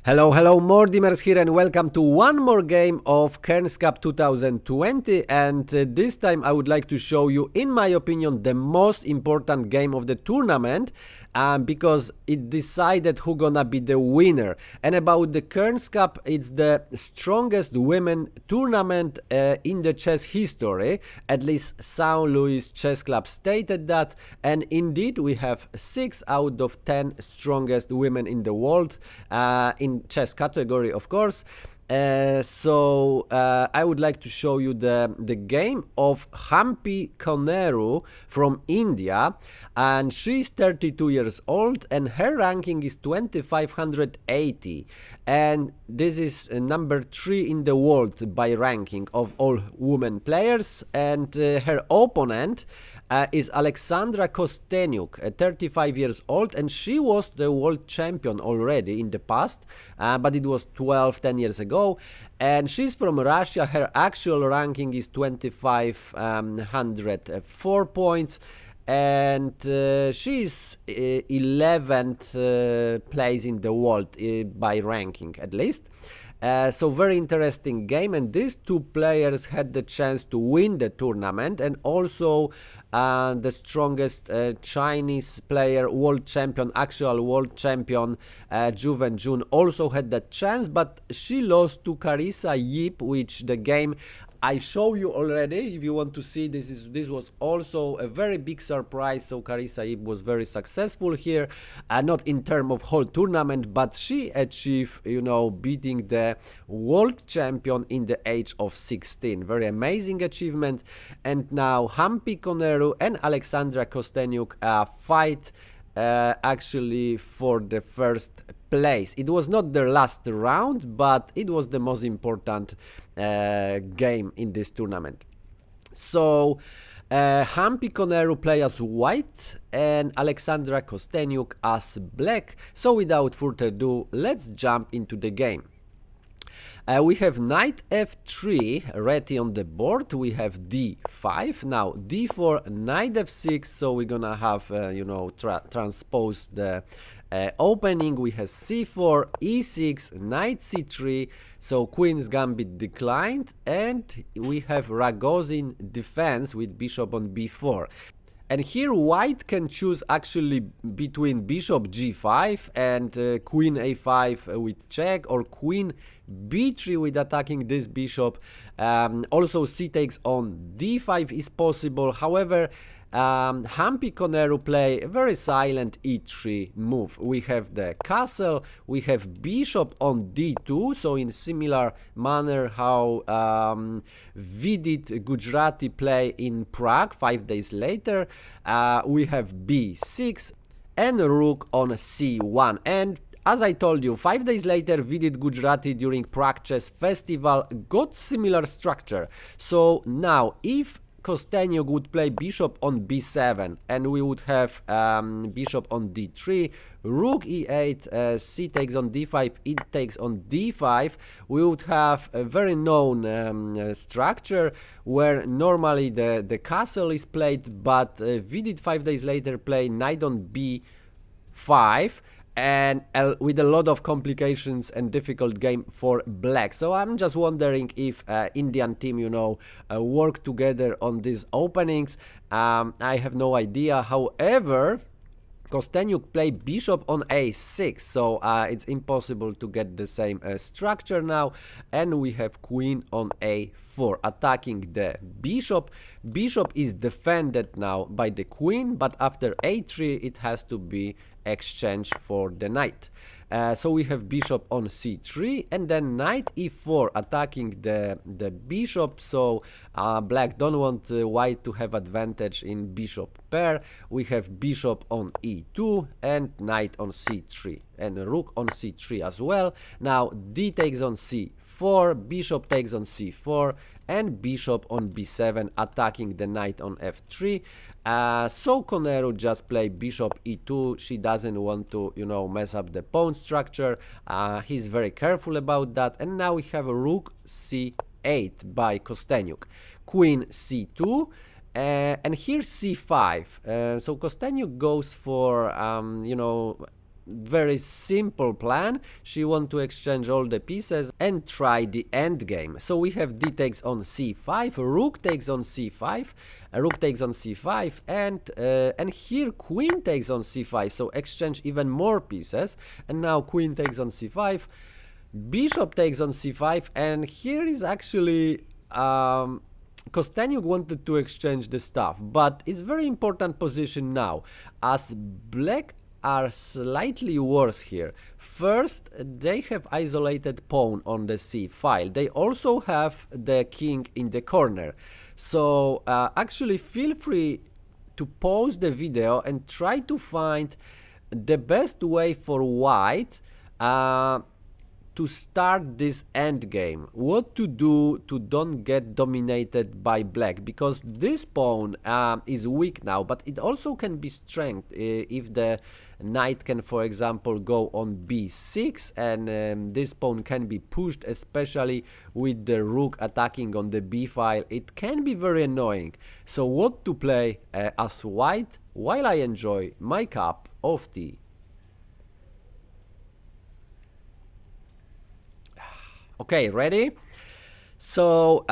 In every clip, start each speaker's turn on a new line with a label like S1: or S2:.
S1: Hello, Mordimers here and welcome to one more game of Cairns Cup 2020, and this time I would like to show you, in my opinion, the most important game of the tournament because it decided who gonna be the winner. And about the Cairns Cup, it's the strongest women tournament in the chess history, at least St. Louis Chess Club stated that, and indeed we have 6 out of 10 strongest women in the world in chess category, of course. So I would like to show you the game of Humpy Koneru from India, and she's 32 years old and her ranking is 2580, and this is number 3 in the world by ranking of all women players. And her opponent is Alexandra Kosteniuk, 35 years old, and she was the world champion already in the past, but it was 10 years ago. And she's from Russia. Her actual ranking is 2504 points, and she's 11th place in the world by ranking, at least. So very interesting game, and these two players had the chance to win the tournament, and also the strongest Chinese player, world champion, actual world champion, Zhu Wenjun, also had that chance, but she lost to Carissa Yip, which the game I show you already. If you want to see, this was also a very big surprise. So Carissa Yip was very successful here, not in terms of whole tournament, but she achieved, beating the world champion in the age of 16. Very amazing achievement. And now Humpy Koneru and Alexandra Kosteniuk fight actually for the first place. It was not their last round, but it was the most important game in this tournament. So Humpy Koneru play as white and Alexandra Kosteniuk as black. So without further ado, let's jump into the game. We have knight f3 ready on the board. We have d5, now d4, knight f6. So we're gonna have transpose the opening. We have c4, e6, knight c3. So queen's gambit declined, and we have Ragozin defense with bishop on b4. And here white can choose actually between bishop g5 and queen a5 with check, or queen b3 with attacking this bishop. Also c takes on d5 is possible. However, Humpy Koneru play a very silent e3 move. We have the castle, we have bishop on d2, so in similar manner how Vidit Gujarati play in Prague 5 days later. We have b6 and rook on c1. And as I told you, 5 days later, Vidit Gujarati during Prague Chess Festival got similar structure. So now, if Kosteniuk would play bishop on b7, and we would have bishop on d3, rook e8, c takes on d5, it takes on d5, we would have a very known structure where normally the castle is played, but Vidit 5 days later play knight on b5, and with a lot of complications and difficult game for black. So I'm just wondering if Indian team, work together on these openings. I have no idea. However, Kosteniuk play bishop on a6, so it's impossible to get the same structure now, and we have queen on a4 attacking the bishop. Bishop is defended now by the queen, but after a3 it has to be exchanged for the knight. So we have bishop on c3, and then knight e4 attacking the bishop. So black don't want white to have advantage in bishop pair. We have bishop on e2 and knight on c3, and rook on c3 as well. Now d takes on c4, bishop takes on c4, and bishop on b7 attacking the knight on f3. So Koneru just play bishop e2. She doesn't want to mess up the pawn structure. He's very careful about that. And now we have a rook c8 by Kosteniuk, queen c2, and here c5. So Kosteniuk goes for very simple plan. She want to exchange all the pieces and try the endgame. So we have d takes on c5, rook takes on c5, rook takes on c5, and here queen takes on c5, so exchange even more pieces. And now queen takes on c5, bishop takes on c5, and here is actually Kosteniuk wanted to exchange the stuff, but it's very important position now, as black are slightly worse here. First, they have isolated pawn on the c file. They also have the king in the corner. So actually feel free to pause the video and try to find the best way for white to start this endgame. What to do to don't get dominated by black, because this pawn is weak now, but it also can be strength if the knight can, for example, go on b6, and this pawn can be pushed, especially with the rook attacking on the b file. It can be very annoying. So what to play as white while I enjoy my cup of tea. Okay, ready? So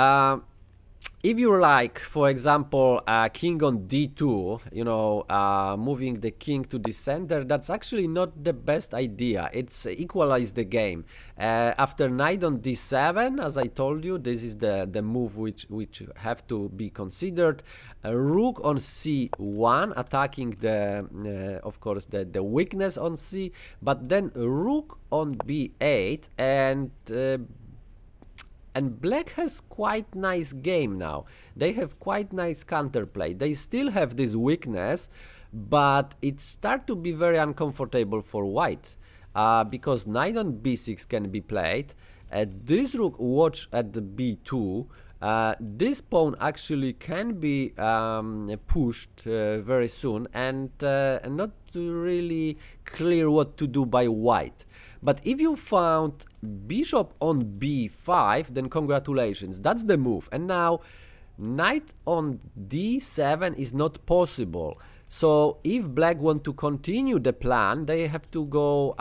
S1: if you like, for example, king on d2, you know, moving the king to the center, that's actually not the best idea. It's equalize the game. After knight on d7, as I told you, this is the move which have to be considered. Rook on c1, attacking the of course the weakness on c, but then rook on b8, and black has quite nice game now. They have quite nice counterplay. They still have this weakness, but it start to be very uncomfortable for white, because knight on b6 can be played. This rook watch at the b2. This pawn actually can be pushed very soon, and not really clear what to do by white. But if you found bishop on b5, then congratulations, that's the move. And now knight on d7 is not possible. So if black want to continue the plan, they have to go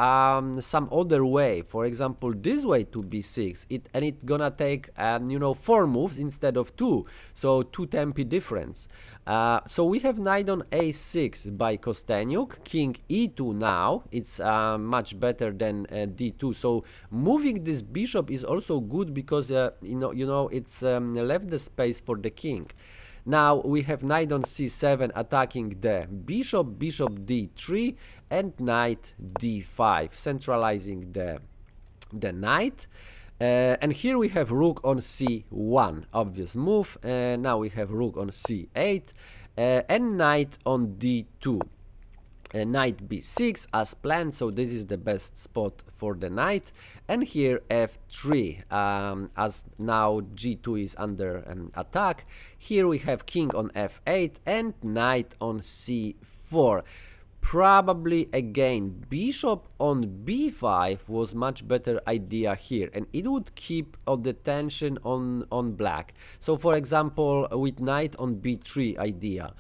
S1: some other way. For example, this way to b6, and it's gonna take you know, 4 moves instead of 2. So 2 tempi difference. So we have knight on a6 by Kosteniuk, king e2 now. It's much better than d2. So moving this bishop is also good, because you know it's left the space for the king. Now we have knight on c7 attacking the bishop, bishop d3, and knight d5, centralizing the knight. And here we have rook on c1, obvious move. Now we have rook on c8, and knight on d2. Knight b6 as planned, so this is the best spot for the knight. And here f3, as now g2 is under attack. Here we have king on f8 and knight on c4. Probably again bishop on b5 was much better idea here, and it would keep all the tension on black. So for example, with knight on b3 idea,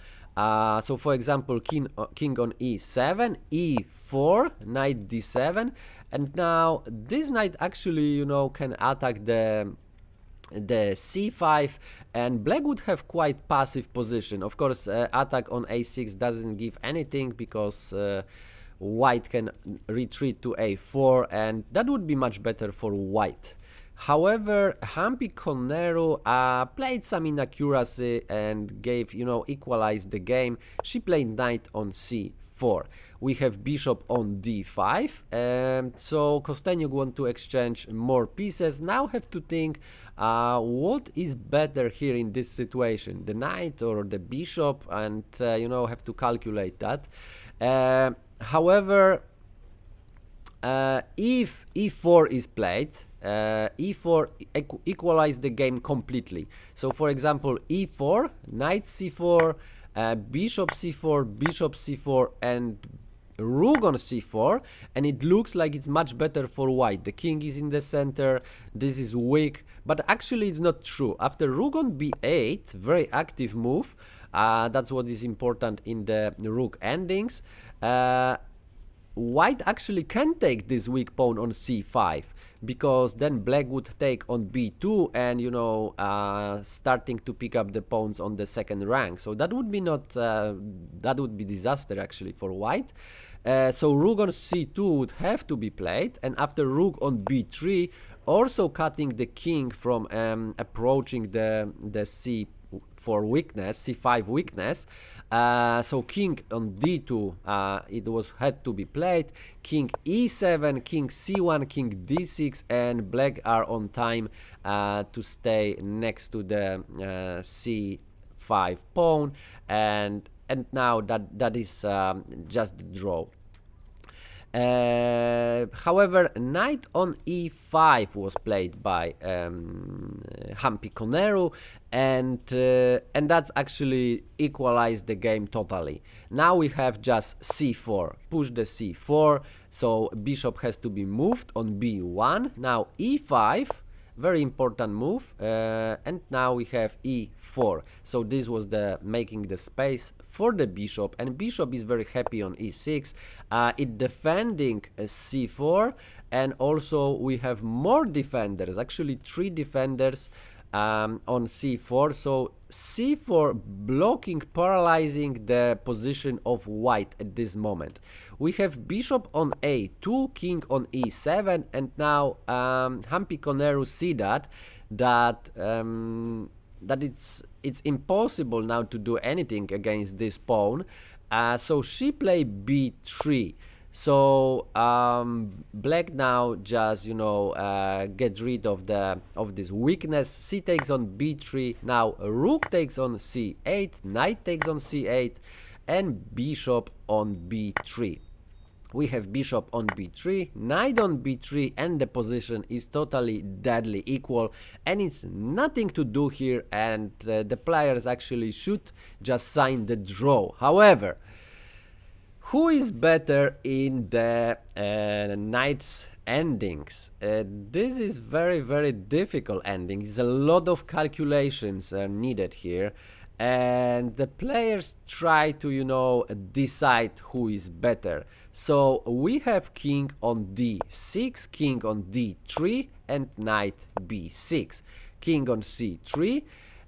S1: so for example, king on e7, e4, knight d7, and now this knight actually, you know, can attack the c5, and black would have quite passive position. Of course, attack on a6 doesn't give anything, because white can retreat to a4, and that would be much better for white. However, Humpy Koneru played some inaccuracy and gave, you know, equalized the game. She played knight on c4. We have bishop on d5, so Kosteniuk want to exchange more pieces. Now have to think what is better here in this situation, the knight or the bishop, and you know, have to calculate that. However, if e4 is played, e4 equalize the game completely. So for example, e4, knight c4, bishop c4, bishop c4, and rook on c4, and it looks like it's much better for white. The king is in the center, this is weak, but actually it's not true. After rook on b8, very active move, that's what is important in the rook endings. white actually can take this weak pawn on c5, because then black would take on b2 and, you know, starting to pick up the pawns on the second rank. So that would be not that would be disaster actually for white. So rook on c2 would have to be played, and after rook on b3, also cutting the king from approaching the c4 weakness, c5 weakness. So king on d2, it had to be played. King e7, king c1, king d6, and black are on time to stay next to the c5 pawn, and now that is just the draw. However, knight on e5 was played by Humpy Koneru, and that's actually equalized the game totally. Now we have just c4, push the c4, so bishop has to be moved on b1. Now e5, very important move, and now we have e4. So this was the making the space for the bishop, and bishop is very happy on e6. It defending c4, and also we have more defenders, actually 3 defenders on c4. So c4 blocking, paralyzing the position of white at this moment. We have bishop on a2, king on e7, and now Humpy Koneru see that it's impossible now to do anything against this pawn. So she play b3. So black now just, you know, get rid of this weakness. C takes on b3. Now rook takes on c8, knight takes on c8, and bishop on b3. We have bishop on b3, knight on b3, and the position is totally deadly equal, and it's nothing to do here, and the players actually should just sign the draw. However, who is better in the knight's endings? This is very difficult ending. There's a lot of calculations needed here, and the players try to, you know, decide who is better. So we have king on d6, king on d3, and knight b6, king on c3,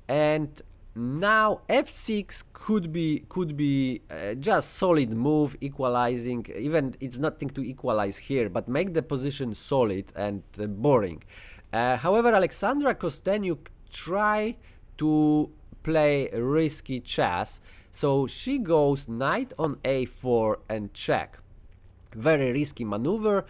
S1: and now f6 could be just solid move, equalizing. Even it's nothing to equalize here, but make the position solid and boring. However, Alexandra Kosteniuk try to play risky chess, so she goes knight on a4 and check. Very risky maneuver.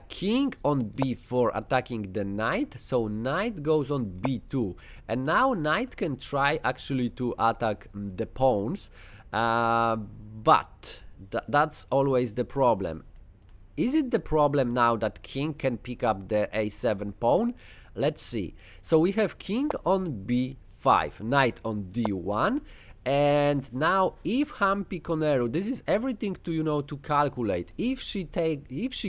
S1: King on b4 attacking the knight, so knight goes on b2, and now knight can try actually to attack the pawns, but that's always the problem. Is it the problem now that king can pick up the a7 pawn? Let's see. So we have king on b5, knight on d1, and now if Humpy Koneru, this is everything to, you know, to calculate. If she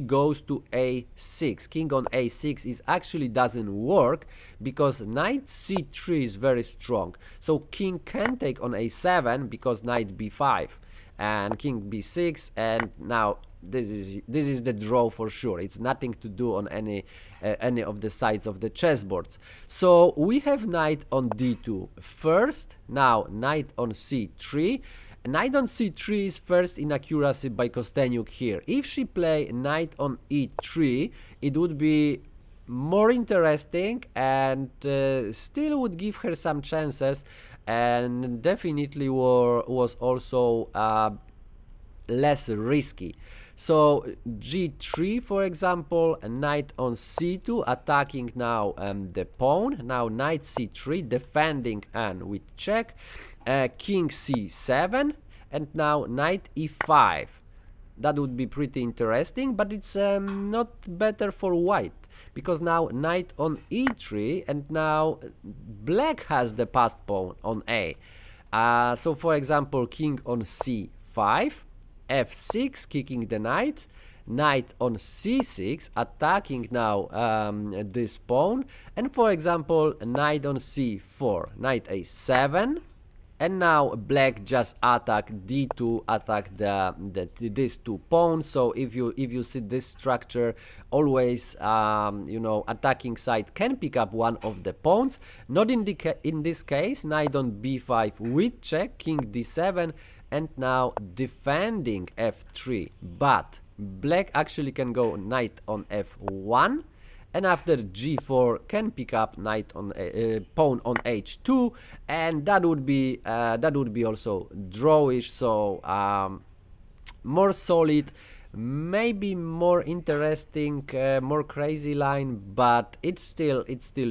S1: goes to a6, king on a6 is actually doesn't work, because knight c3 is very strong. So king can take on a7 because knight b5 and king b6, and now this is the draw for sure. It's nothing to do on any of the sides of the chessboards. So we have knight on d2 first. Now knight on c3. Knight on c3 is first in accuracy by Kosteniuk here. If she play knight on e3, it would be more interesting, and still would give her some chances, and definitely was also less risky. So g3, for example, knight on c2 attacking now the pawn. Now knight c3 defending and with check. King c7, and now knight e5. That would be pretty interesting, but it's not better for white, because now knight on e3, and now black has the passed pawn on a. So for example, king on c5, f6 kicking the knight, knight on c6 attacking now this pawn, and for example knight on c4, knight a7, And now black just attack d2, attack these two pawns. So if you see this structure, always attacking side can pick up one of the pawns. Not in this case, knight on b5 with check, king d7, and now defending f3. But black actually can go knight on f1. And after g4 can pick up knight on pawn on h2, and that would be also drawish. So more solid, maybe more interesting, more crazy line, but it's still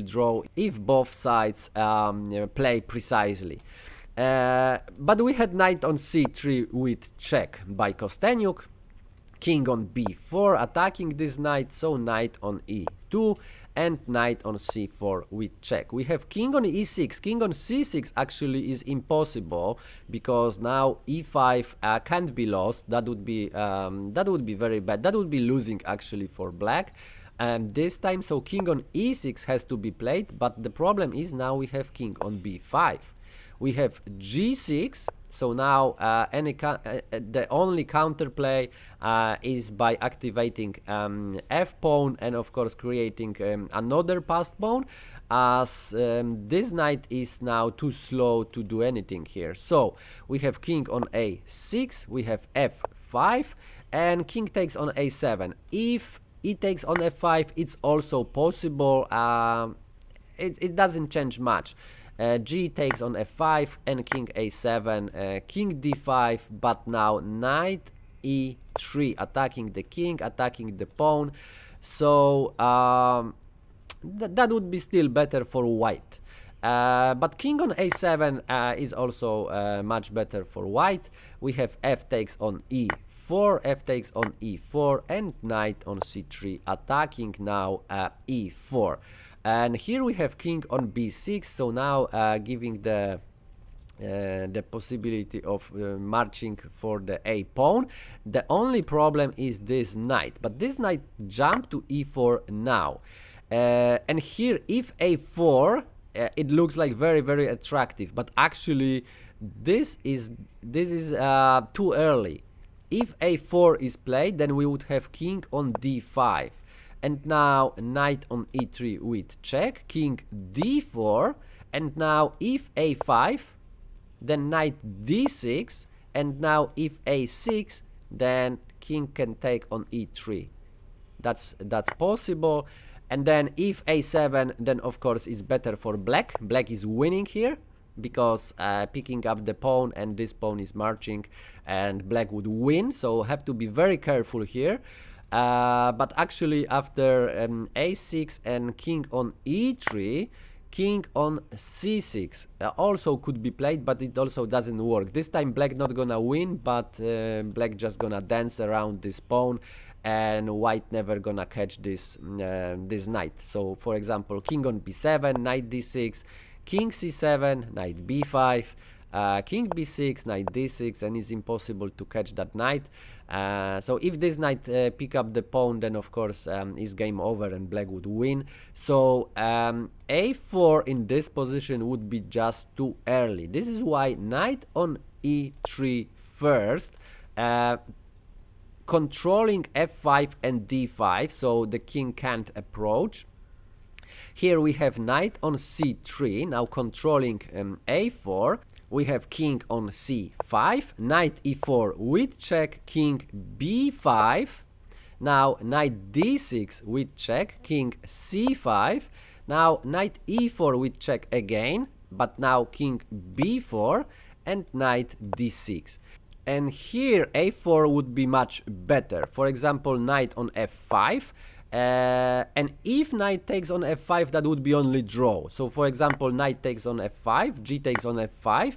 S1: draw if both sides play precisely. But we had knight on c3 with check by Kosteniuk. King on b4 attacking this knight, so knight on e2 and knight on c4 with check. We have king on e6. King on c6 actually is impossible because now e5 can't be lost. That would be very bad. That would be losing actually for black. This time, so king on e6 has to be played, but the problem is now we have king on b5. We have g6, so now the only counterplay is by activating f pawn and of course creating another passed pawn, as this knight is now too slow to do anything here. So we have king on a6, we have f5, and king takes on a7. If he takes on f5, it's also possible. It doesn't change much. G takes on f5 and king a7, king d5, but now knight e3, attacking the king, attacking the pawn. So that would be still better for white. But king on a7 is also much better for white. We have f takes on e4, f takes on e4, and knight on c3, attacking now e4. And here we have king on b6, so now giving the possibility of marching for the a pawn. The only problem is this knight, but this knight jumped to e4 now. And here, if a4, it looks like very, very attractive, but actually this is too early. If a4 is played, then we would have king on d5. And now knight on e3 with check, king d4, and now if a5, then knight d6, and now if a6, then king can take on e3. That's possible. And then if a7, then of course it's better for black. Black is winning here because picking up the pawn and this pawn is marching, and black would win. So have to be very careful here. But actually after a6 and king on e3, king on c6 also could be played, but it also doesn't work. This time black not gonna win, but black just gonna dance around this pawn, and white never gonna catch this knight. So for example, king on b7, knight d6, king c7, knight b5, king b6, knight d6, and it's impossible to catch that knight. So if this knight pick up the pawn, then of course it's game over and black would win. So a4 in this position would be just too early. This is why knight on e3 first, controlling f5 and d5, so the king can't approach. Here we have knight on c3, now controlling a4. We have king on c5, knight e4 with check, king b5, now knight d6 with check, king c5, now knight e4 with check again, but now king b4 and knight d6. And here a4 would be much better. For example, knight on f5. And if knight takes on f5, that would be only draw. So for example, knight takes on f5, g takes on f5,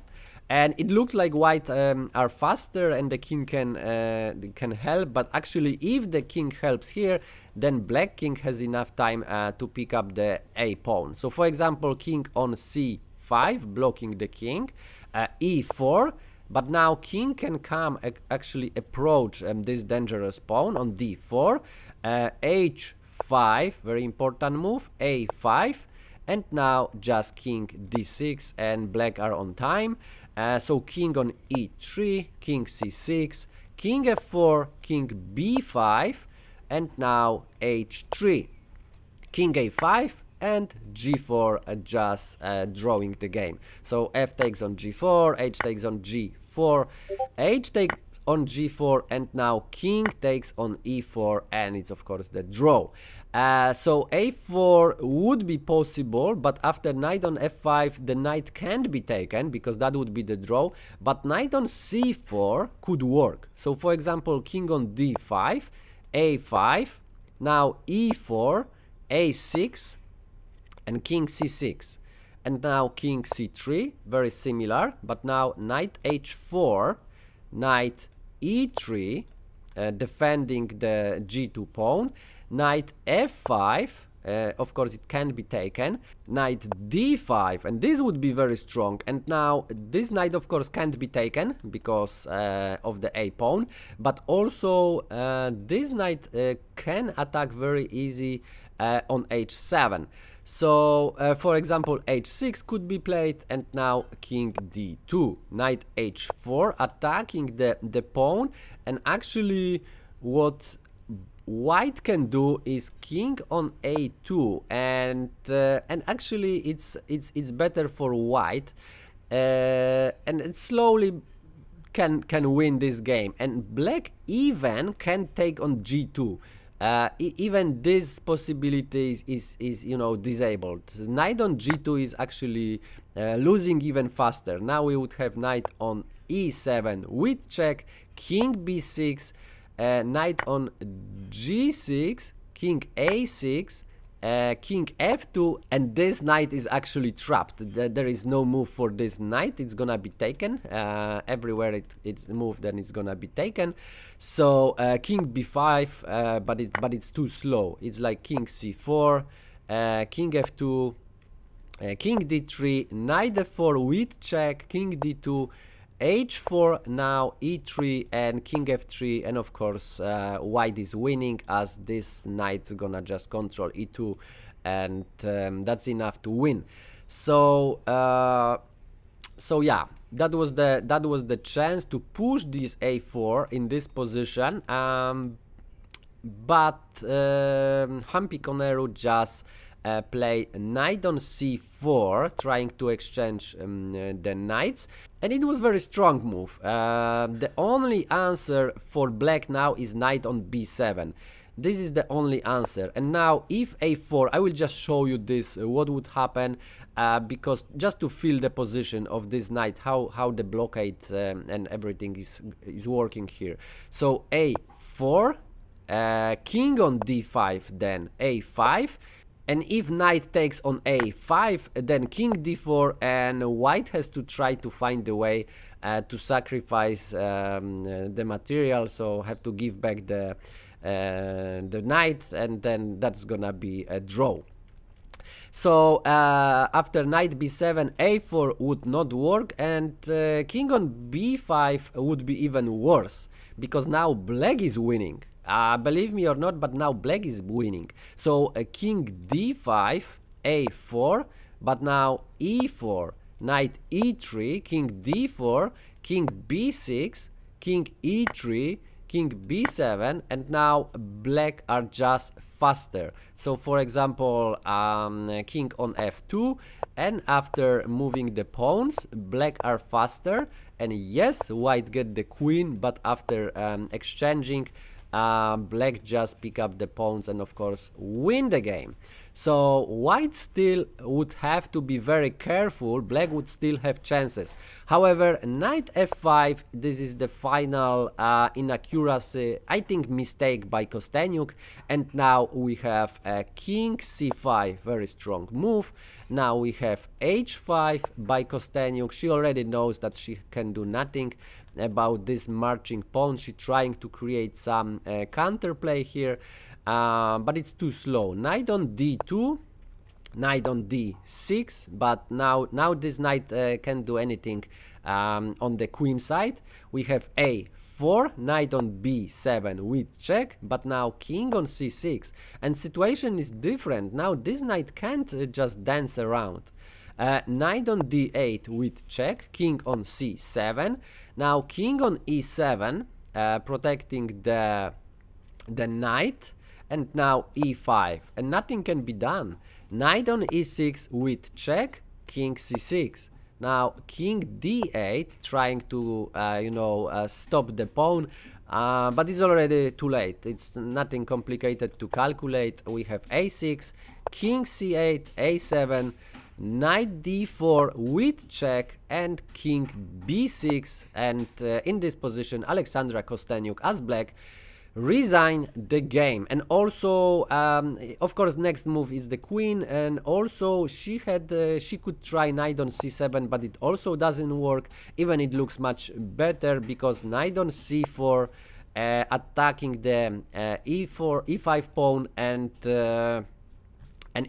S1: and it looks like white are faster and the king can help. But actually, if the king helps here, then black king has enough time to pick up the a pawn. So for example, king on c5 blocking the king, e4. But now king can come actually approach this dangerous pawn on d4, h5, very important move, a5, and now just king d6, and black are on time. So king on e3, king c6, king f4, king b5, and now h3, king a5, and g4, just drawing the game. So f takes on g4, h takes on g4, h takes on g4, and now king takes on e4, and it's of course the draw. So a4 would be possible, but after knight on f5 the knight can't be taken because that would be the draw, but knight on c4 could work. So for example, king on d5, a5, now e4, a6, and king c6, and now king c3, very similar, but now knight h4, knight e3, defending the g2 pawn, knight f5, of course it can be taken, knight d5, and this would be very strong, and now this knight of course can't be taken because of the a pawn, but also this knight can attack very easy on h7. So for example, h6 could be played, and now king d2, knight h4, attacking the pawn, and actually what white can do is king on a2, and actually it's better for white, and it slowly can win this game, and black even can take on g2. Even this possibility is you know, disabled. Knight on g2 is actually losing even faster. Now we would have knight on e7 with check, king b6, knight on g6, king a6, king f2, and this knight is actually trapped. There is no move for this knight. It's gonna be taken everywhere it's moved, then it's gonna be taken. So king b5, but it's too slow. It's like king c4, king f2, king d3, knight f4 with check, king d2, h4, now e3, and king f3, and of course white is winning as this knight's gonna just control e2, and that's enough to win. So so yeah, that was the chance to push this a4 in this position, but Humpy Koneru just play knight on c4, trying to exchange the knights, and it was very strong move. The only answer for black now is knight on b7. This is the only answer, and now if a4, I will just show you this, what would happen, because just to feel the position of this knight, how the blockade and everything is working here. So a4, king on d5, then a5, and if knight takes on a5, then king d4, and white has to try to find a way to sacrifice the material, so have to give back the knight, and then that's gonna be a draw. So after knight b7, a4 would not work, and king on b5 would be even worse, because now black is winning. Believe me or not, but now black is winning. So king d5, a4, but now e4, knight e3, king d4, king b6, king e3, king b7, and now black are just faster. So for example, king on f2, and after moving the pawns, black are faster, and yes, white get the queen, but after exchanging, black just pick up the pawns and of course win the game. So white still would have to be very careful, black would still have chances. However, knight f5, this is the final inaccuracy, I think mistake by Kosteniuk, and now we have king c5, very strong move. Now we have h5 by Kosteniuk. She already knows that she can do nothing about this marching pawn. She's trying to create some counterplay here, but it's too slow. Knight on d2, knight on d6, but now this knight can't do anything on the queen side. We have a4, e4, knight on b7 with check, but now king on c6, and situation is different. Now this knight can't just dance around. Knight on d8 with check, king on c7, now king on e7, protecting the knight, and now e5, and nothing can be done. Knight on e6 with check, king c6. Now king d8, trying to stop the pawn, but it's already too late. It's nothing complicated to calculate. We have a6, king c8, a7, knight d4 with check, and king b6, and in this position Alexandra Kosteniuk as black resign the game. And also of course next move is the queen, and also she could try knight on c7, but it also doesn't work. Even it looks much better because knight on c4 attacking the e5 pawn, and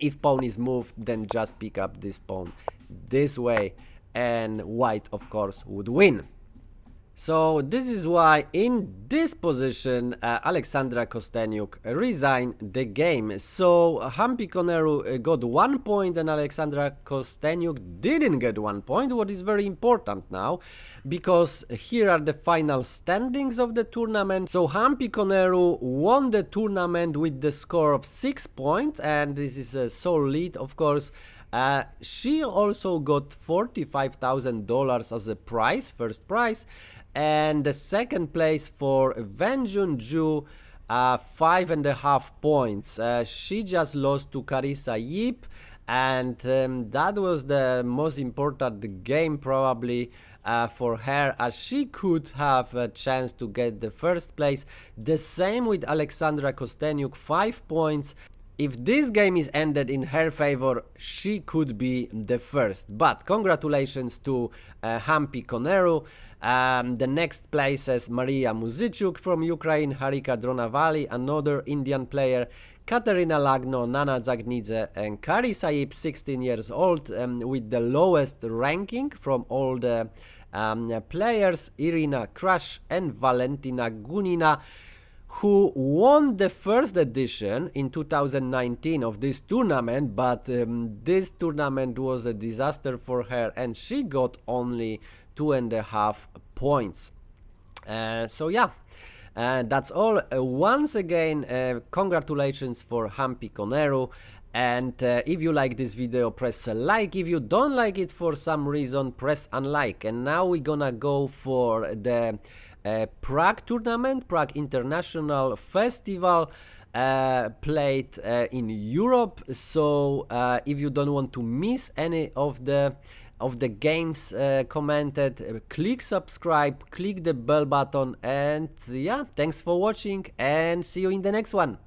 S1: if pawn is moved, then just pick up this pawn this way, and white of course would win. So this is why in this position Alexandra Kosteniuk resigned the game. So Humpy Koneru got 1 point and Alexandra Kosteniuk didn't get 1 point, what is very important now, because here are the final standings of the tournament. So Humpy Koneru won the tournament with the score of 6 points, and this is a sole lead, of course. She also got $45,000 as a prize, first prize, and the second place for Wenjun Ju, 5.5 points. She just lost to Carissa Yip, and that was the most important game probably for her, as she could have a chance to get the first place. The same with Alexandra Kosteniuk, 5 points. If this game is ended in her favor, she could be the first. But congratulations to Humpy Koneru. The next places: Maria Muzyczuk from Ukraine, Harika Dronavali, another Indian player, Katerina Lagno, Nana Zagnidze, and Kari Saib, 16 years old, with the lowest ranking from all the players, Irina Krash and Valentina Gunina, who won the first edition in 2019 of this tournament, but this tournament was a disaster for her and she got only 2.5 points. So yeah, that's all. Once again, congratulations for Humpy Koneru. And if you like this video, press a like. If you don't like it for some reason, press unlike. And now we're gonna go for the Prague tournament, Prague International Festival, played in Europe. So if you don't want to miss any of the games commented, click subscribe, click the bell button, and yeah, thanks for watching and see you in the next one.